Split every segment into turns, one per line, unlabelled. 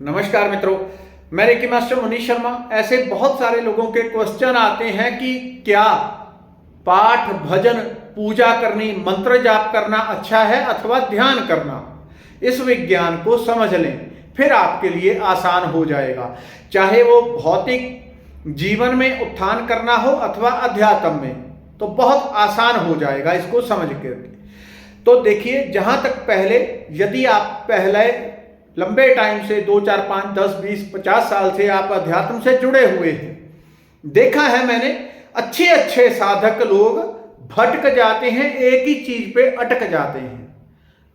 नमस्कार मित्रों, मैं रेकी मास्टर मनीष शर्मा। ऐसे बहुत सारे लोगों के क्वेश्चन आते हैं कि क्या पाठ, भजन, पूजा करनी, मंत्र जाप करना अच्छा है अथवा ध्यान करना। इस विज्ञान को समझ लें, फिर आपके लिए आसान हो जाएगा। चाहे वो भौतिक जीवन में उत्थान करना हो अथवा अध्यात्म में, तो बहुत आसान हो जाएगा इसको समझ कर। तो देखिए, जहां तक पहले, यदि आप पहले लंबे टाइम से 2, 4, 5, 10, 20, 50 साल से आप अध्यात्म से जुड़े हुए हैं, देखा है मैंने अच्छे अच्छे साधक लोग भटक जाते हैं, एक ही चीज पे अटक जाते हैं।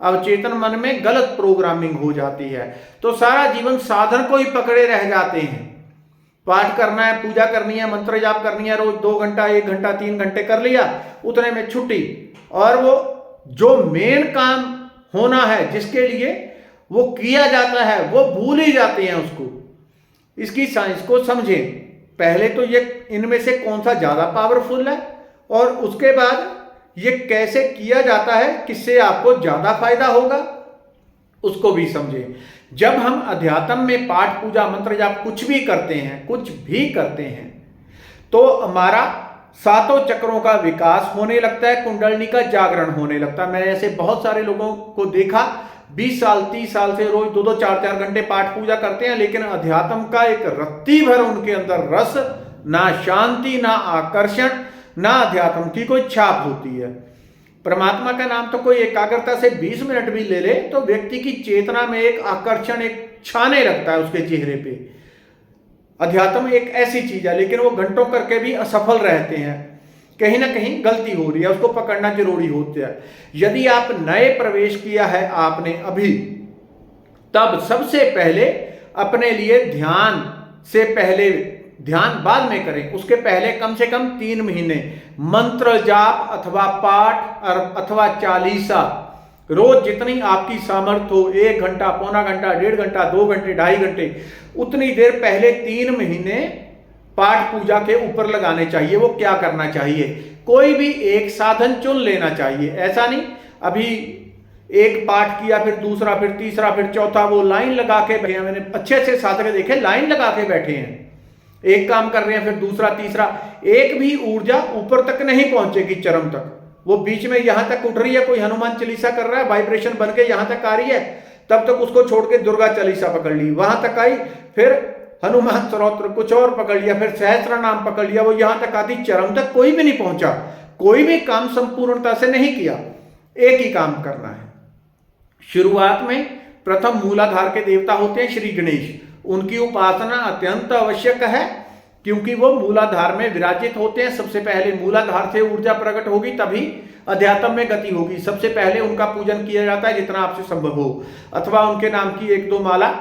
अवचेतन मन में गलत प्रोग्रामिंग हो जाती है, तो सारा जीवन साधन को ही पकड़े रह जाते हैं। पाठ करना है, पूजा करनी है, मंत्र जाप करनी है, रोज 2 घंटा, 1 घंटा, 3 घंटे कर लिया, उतने में छुट्टी। और वो जो मेन काम होना है, जिसके लिए वो किया जाता है, वो भूल ही जाते हैं उसको। इसकी साइंस को समझें। पहले तो ये इनमें से कौन सा ज्यादा पावरफुल है, और उसके बाद ये कैसे किया जाता है, किससे आपको ज्यादा फायदा होगा, उसको भी समझें। जब हम अध्यात्म में पाठ, पूजा, मंत्र जाप कुछ भी करते हैं, तो हमारा सातों चक्रों का विकास होने लगता है, कुंडलनी का जागरण होने लगता है। मैंने ऐसे बहुत सारे लोगों को देखा, 20 साल, 30 साल से रोज 2-2, 4-4 घंटे पाठ पूजा करते हैं, लेकिन अध्यात्म का एक रत्ती भर उनके अंदर रस, ना शांति, ना आकर्षण, ना अध्यात्म की कोई छाप होती है। परमात्मा का नाम तो कोई एकाग्रता से 20 मिनट भी ले ले तो व्यक्ति की चेतना में एक आकर्षण, एक छाने लगता है उसके चेहरे पे। अध्यात्म एक ऐसी चीज है, लेकिन वो घंटों करके भी असफल रहते हैं। कहीं ना कहीं गलती हो रही है, उसको पकड़ना जरूरी होता है। यदि आप नए प्रवेश किया है आपने अभी, तब सबसे पहले अपने लिए ध्यान से पहले, ध्यान बाद में करें, उसके पहले कम से कम 3 महीने मंत्र जाप अथवा पाठ अथवा चालीसा, रोज जितनी आपकी सामर्थ्य हो, 1 घंटा, पौना घंटा, 1.5 घंटा, 2 घंटे, 2.5 घंटे, उतनी देर पहले 3 महीने पाठ पूजा के ऊपर लगाने चाहिए। वो क्या करना चाहिए, कोई भी एक साधन चुन लेना चाहिए। ऐसा नहीं अभी एक पाठ किया, फिर दूसरा, फिर तीसरा, फिर चौथा, वो लाइन लगा के बैठे हैं। मैंने अच्छे अच्छे साधक देखे लाइन लगा के बैठे हैं, एक काम कर रहे हैं, फिर दूसरा, तीसरा। एक भी ऊर्जा ऊपर तक नहीं पहुंचेगी, चरम तक। वो बीच में यहां तक उठ रही है, कोई हनुमान चालीसा कर रहा है, वाइब्रेशन बन के यहां तक आ रही है, तब तक उसको छोड़ के दुर्गा चालीसा पकड़ ली, वहां तक आई, फिर हनुमान स्तोत्र कुछ और पकड़ लिया, फिर सहस्त्र नाम पकड़ लिया, वो यहां तक आती, चरम तक कोई भी नहीं पहुंचा। कोई भी काम संपूर्णता से नहीं किया। एक ही काम करना है। शुरुआत में प्रथम मूलाधार के देवता होते हैं श्री गणेश। उनकी उपासना अत्यंत आवश्यक है, क्योंकि वो मूलाधार में विराजित होते हैं। सबसे पहले मूलाधार से ऊर्जा प्रकट होगी, तभी अध्यात्म में गति होगी। सबसे पहले उनका पूजन किया जाता है जितना आपसे संभव हो, अथवा उनके नाम की 1-2 माला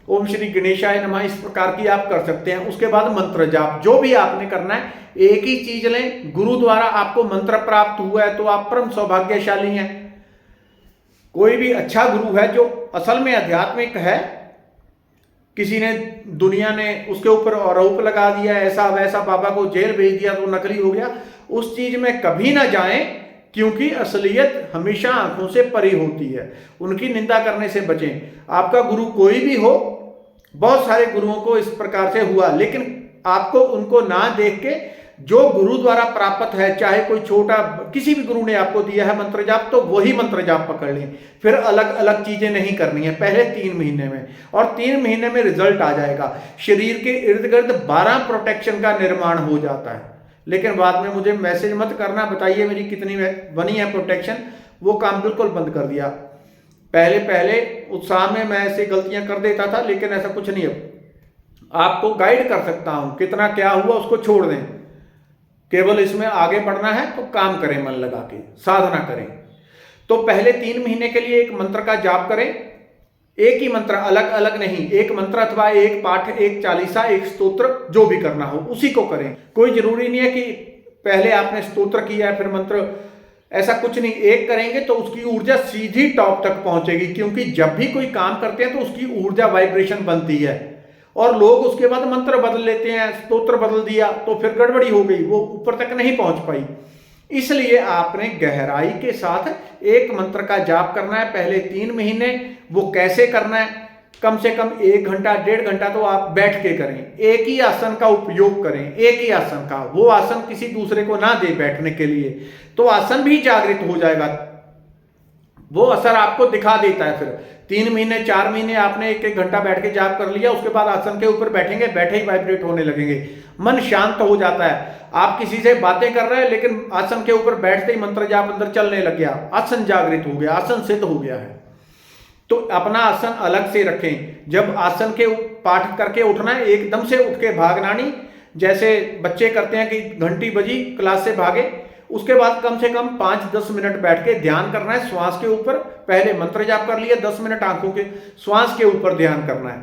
ओम श्री गणेशाय नमः इस प्रकार की आप कर सकते हैं। उसके बाद मंत्र जाप, जो भी आपने करना है, एक ही चीज लें। गुरु द्वारा आपको मंत्र प्राप्त हुआ है तो आप परम सौभाग्यशाली हैं। कोई भी अच्छा गुरु है जो असल में आध्यात्मिक है, किसी ने, दुनिया ने उसके ऊपर आरोप लगा दिया, ऐसा वैसा, बाबा को जेल भेज दिया तो नकली हो गया, उस चीज में कभी ना जाएं, क्योंकि असलियत हमेशा आंखों से परी होती है। उनकी निंदा करने से बचें। आपका गुरु कोई भी हो, बहुत सारे गुरुओं को इस प्रकार से हुआ, लेकिन आपको उनको ना देख के जो गुरु द्वारा प्राप्त है, चाहे कोई छोटा, किसी भी गुरु ने आपको दिया है मंत्र जाप, तो वही मंत्र जाप पकड़ लें। फिर अलग अलग चीजें नहीं करनी है पहले 3 महीने में, और 3 महीने में रिजल्ट आ जाएगा। शरीर के इर्द गिर्द 12 प्रोटेक्शन का निर्माण हो जाता है। लेकिन बाद में मुझे मैसेज मत करना, बताइए मेरी कितनी बनी है प्रोटेक्शन। वो काम बिल्कुल बंद कर दिया। पहले उत्साह में मैं ऐसी गलतियां कर देता था, लेकिन ऐसा कुछ नहीं है। आपको गाइड कर सकता हूं, कितना क्या हुआ उसको छोड़ दें, केवल इसमें आगे बढ़ना है तो काम करें, मन लगा के साधना करें। तो पहले 3 महीने के लिए एक मंत्र का जाप करें। एक ही मंत्र, अलग अलग नहीं, एक मंत्र अथवा एक पाठ, एक चालीसा, एक स्तोत्र, जो भी करना हो उसी को करें। कोई जरूरी नहीं है कि पहले आपने स्तोत्र किया है फिर मंत्र, ऐसा कुछ नहीं। एक करेंगे तो उसकी ऊर्जा सीधी टॉप तक पहुंचेगी, क्योंकि जब भी कोई काम करते हैं तो उसकी ऊर्जा वाइब्रेशन बनती है, और लोग उसके बाद मंत्र बदल लेते हैं, स्तोत्र बदल दिया तो फिर गड़बड़ी हो गई, वो ऊपर तक नहीं पहुंच पाई। इसलिए आपने गहराई के साथ एक मंत्र का जाप करना है पहले 3 महीने। वो कैसे करना है, कम से कम 1 घंटा 1.5 घंटा तो आप बैठ के करें, एक ही आसन का उपयोग करें, एक ही आसन का, वो आसन किसी दूसरे को ना दे बैठने के लिए, तो आसन भी जागृत हो जाएगा, वो असर आपको दिखा देता है। फिर 3 महीने 4 महीने आपने 1-1 घंटा बैठ के जाप कर लिया, उसके बाद आसन के ऊपर बैठेंगे, बैठे ही वाइब्रेट होने लगेंगे, मन शांत हो जाता है। आप किसी से बातें कर रहे हैं लेकिन आसन के ऊपर बैठते ही मंत्र जाप अंदर चलने लग गया, आसन जागृत हो गया, आसन सिद्ध हो गया है। तो अपना आसन अलग से रखें। जब आसन के पाठ करके उठना है, एकदम से उठ के भागना नहीं, जैसे बच्चे करते हैं कि घंटी बजी क्लास से भागे, उसके बाद कम से कम 5-10 मिनट बैठ के ध्यान करना है श्वास के ऊपर। पहले मंत्र जाप कर लिया, 10 मिनट आंखों के श्वास के ऊपर ध्यान करना है,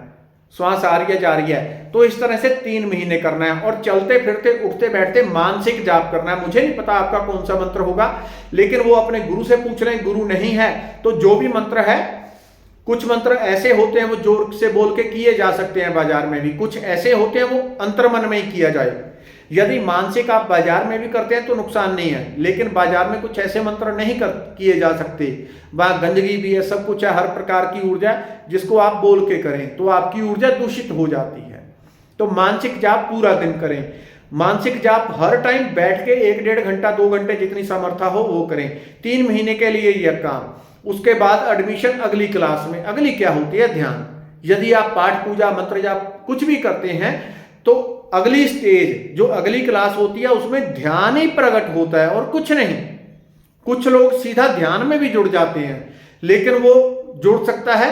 श्वास आ रही है जा रही है। तो इस तरह से 3 महीने करना है। और चलते फिरते उठते बैठते मानसिक जाप करना है। मुझे नहीं पता आपका कौन सा मंत्र होगा, लेकिन वो अपने गुरु से पूछ लें, गुरु नहीं है तो जो भी मंत्र है, कुछ मंत्र ऐसे होते हैं वो जोर से बोल के किए जा सकते हैं बाजार में भी, कुछ ऐसे होते हैं वो अंतर्मन में ही किया जाए। यदि मानसिक आप बाजार में भी करते हैं तो नुकसान नहीं है, लेकिन बाजार में कुछ ऐसे मंत्र नहीं किए जा सकते, वहां गंदगी भी है, सब कुछ है, हर प्रकार की ऊर्जा जिसको आप बोल के करें तो आपकी ऊर्जा दूषित हो जाती है। तो मानसिक जाप पूरा दिन करें। मानसिक जाप हर टाइम बैठ के 1-1.5 घंटा 2 घंटे जितनी सामर्थ्य हो वो करें। 3 महीने के लिए यह काम। उसके बाद एडमिशन अगली क्लास में। अगली क्या होती है? ध्यान। यदि आप पाठ पूजा मंत्र जाप कुछ भी करते हैं तो अगली स्टेज जो अगली क्लास होती है उसमें ध्यान ही प्रकट होता है और कुछ नहीं। कुछ लोग सीधा ध्यान में भी जुड़ जाते हैं, लेकिन वो जुड़ सकता है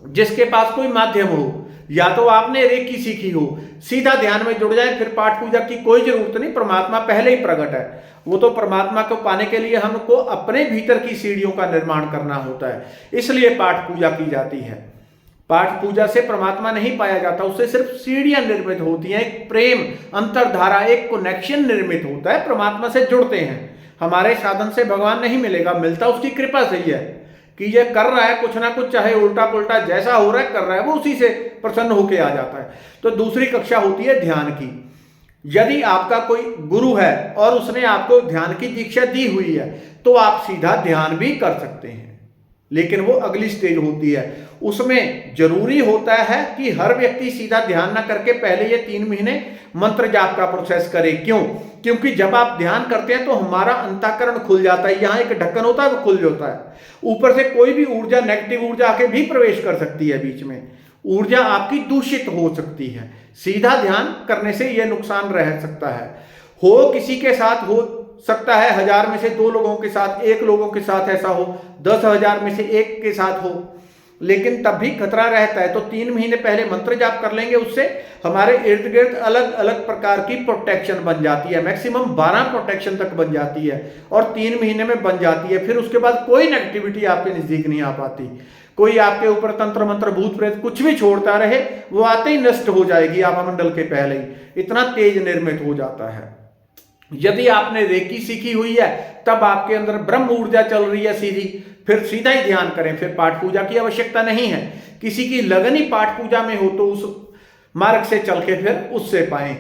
जिसके पास कोई माध्यम हो, या तो आपने रेकी सीखी हो, सीधा ध्यान में जुड़ जाए, फिर पाठ पूजा की कोई जरूरत नहीं, परमात्मा पहले ही प्रकट है। वो तो परमात्मा को पाने के लिए हमको अपने भीतर की सीढ़ियों का निर्माण करना होता है, इसलिए पाठ पूजा की जाती है। पाठ पूजा से परमात्मा नहीं पाया जाता, उससे सिर्फ सीढ़ियां निर्मित होती हैं, एक प्रेम अंतरधारा, एक कनेक्शन निर्मित होता है, परमात्मा से जुड़ते हैं। हमारे साधन से भगवान नहीं मिलेगा, मिलता उसकी कृपा से ही है कि ये कर रहा है कुछ ना कुछ, चाहे उल्टा पुल्टा जैसा हो रहा है कर रहा है, वो उसी से प्रसन्न होके आ जाता है। तो दूसरी कक्षा होती है ध्यान की। यदि आपका कोई गुरु है और उसने आपको ध्यान की दीक्षा दी हुई है तो आप सीधा ध्यान भी कर सकते हैं, लेकिन वो अगली स्टेज होती है। उसमें जरूरी होता है कि हर व्यक्ति सीधा ध्यान ना करके पहले ये 3 महीने मंत्र जाप का प्रोसेस करे। क्यों? क्योंकि जब आप ध्यान करते हैं तो हमारा अंतःकरण खुल जाता है, यहाँ एक ढक्कन होता है वो खुल जाता है। ऊपर से कोई भी ऊर्जा, नेगेटिव ऊर्जा आके भी प्रवेश कर सकती है, बीच में ऊर्जा आपकी दूषित हो सकती है। सीधा ध्यान करने से यह नुकसान रह सकता है। हो किसी के साथ हो सकता है 1000 में से 2 लोगों के साथ, 1 लोगों के साथ ऐसा हो, 10,000 में से 1 के साथ हो, लेकिन तब भी खतरा रहता है। तो 3 महीने पहले मंत्र जाप कर लेंगे, उससे हमारे इर्द गिर्द अलग अलग प्रकार की प्रोटेक्शन बन जाती है, मैक्सिमम 12 प्रोटेक्शन तक बन जाती है और 3 महीने में बन जाती है। फिर उसके बाद कोई नेगेटिविटी आपके नजदीक नहीं आ पाती। कोई आपके ऊपर तंत्र मंत्र भूत प्रेत कुछ भी छोड़ता रहे, वो आते ही नष्ट हो जाएगी आवामंडल के पहले ही, इतना तेज निर्मित हो जाता है। यदि आपने रेकी सीखी हुई है तब आपके अंदर ब्रह्म ऊर्जा चल रही है सीधी, फिर सीधा ही ध्यान करें, फिर पाठ पूजा की आवश्यकता नहीं है। किसी की लगन ही पाठ पूजा में हो तो उस मार्ग से चल के फिर उससे पाएं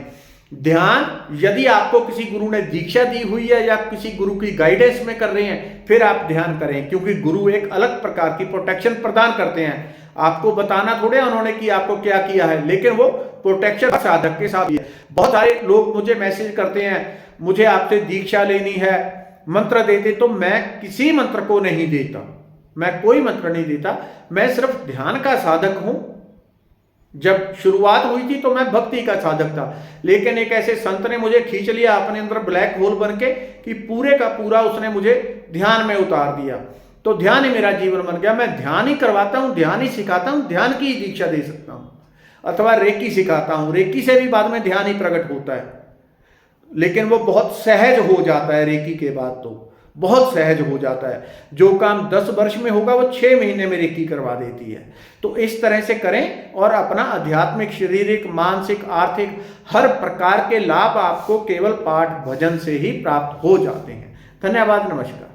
ध्यान। यदि आपको किसी गुरु ने दीक्षा दी हुई है या किसी गुरु की गाइडेंस में कर रहे हैं, फिर आप ध्यान करें, क्योंकि गुरु एक अलग प्रकार की प्रोटेक्शन प्रदान करते हैं। आपको बताना थोड़े उन्होंने कि आपको क्या किया है, लेकिन वो प्रोटेक्शन साधक के साथ है। बहुत सारे लोग मुझे मैसेज करते हैं, मुझे आपसे दीक्षा लेनी है, मंत्र देते, तो मैं किसी मंत्र को नहीं देता, मैं कोई मंत्र नहीं देता, मैं सिर्फ ध्यान का साधक हूं। जब शुरुआत हुई थी तो मैं भक्ति का साधक था, लेकिन एक ऐसे संत ने मुझे खींच लिया अपने अंदर ब्लैक होल बन के कि पूरे का पूरा उसने मुझे ध्यान में उतार दिया। तो ध्यान ही मेरा जीवन बन गया। मैं ध्यान ही करवाता हूं, ध्यान ही सिखाता हूं, ध्यान की ही दीक्षा दे सकता हूं, अथवा रेकी सिखाता हूं। रेकी से भी बाद में ध्यान ही प्रकट होता है, लेकिन वो बहुत सहज हो जाता है। रेकी के बाद तो बहुत सहज हो जाता है। जो काम 10 वर्ष में होगा वो 6 महीने में रेकी करवा देती है। तो इस तरह से करें और अपना आध्यात्मिक, शारीरिक, मानसिक, आर्थिक हर प्रकार के लाभ आपको केवल पाठ भजन से ही प्राप्त हो जाते हैं। धन्यवाद, नमस्कार।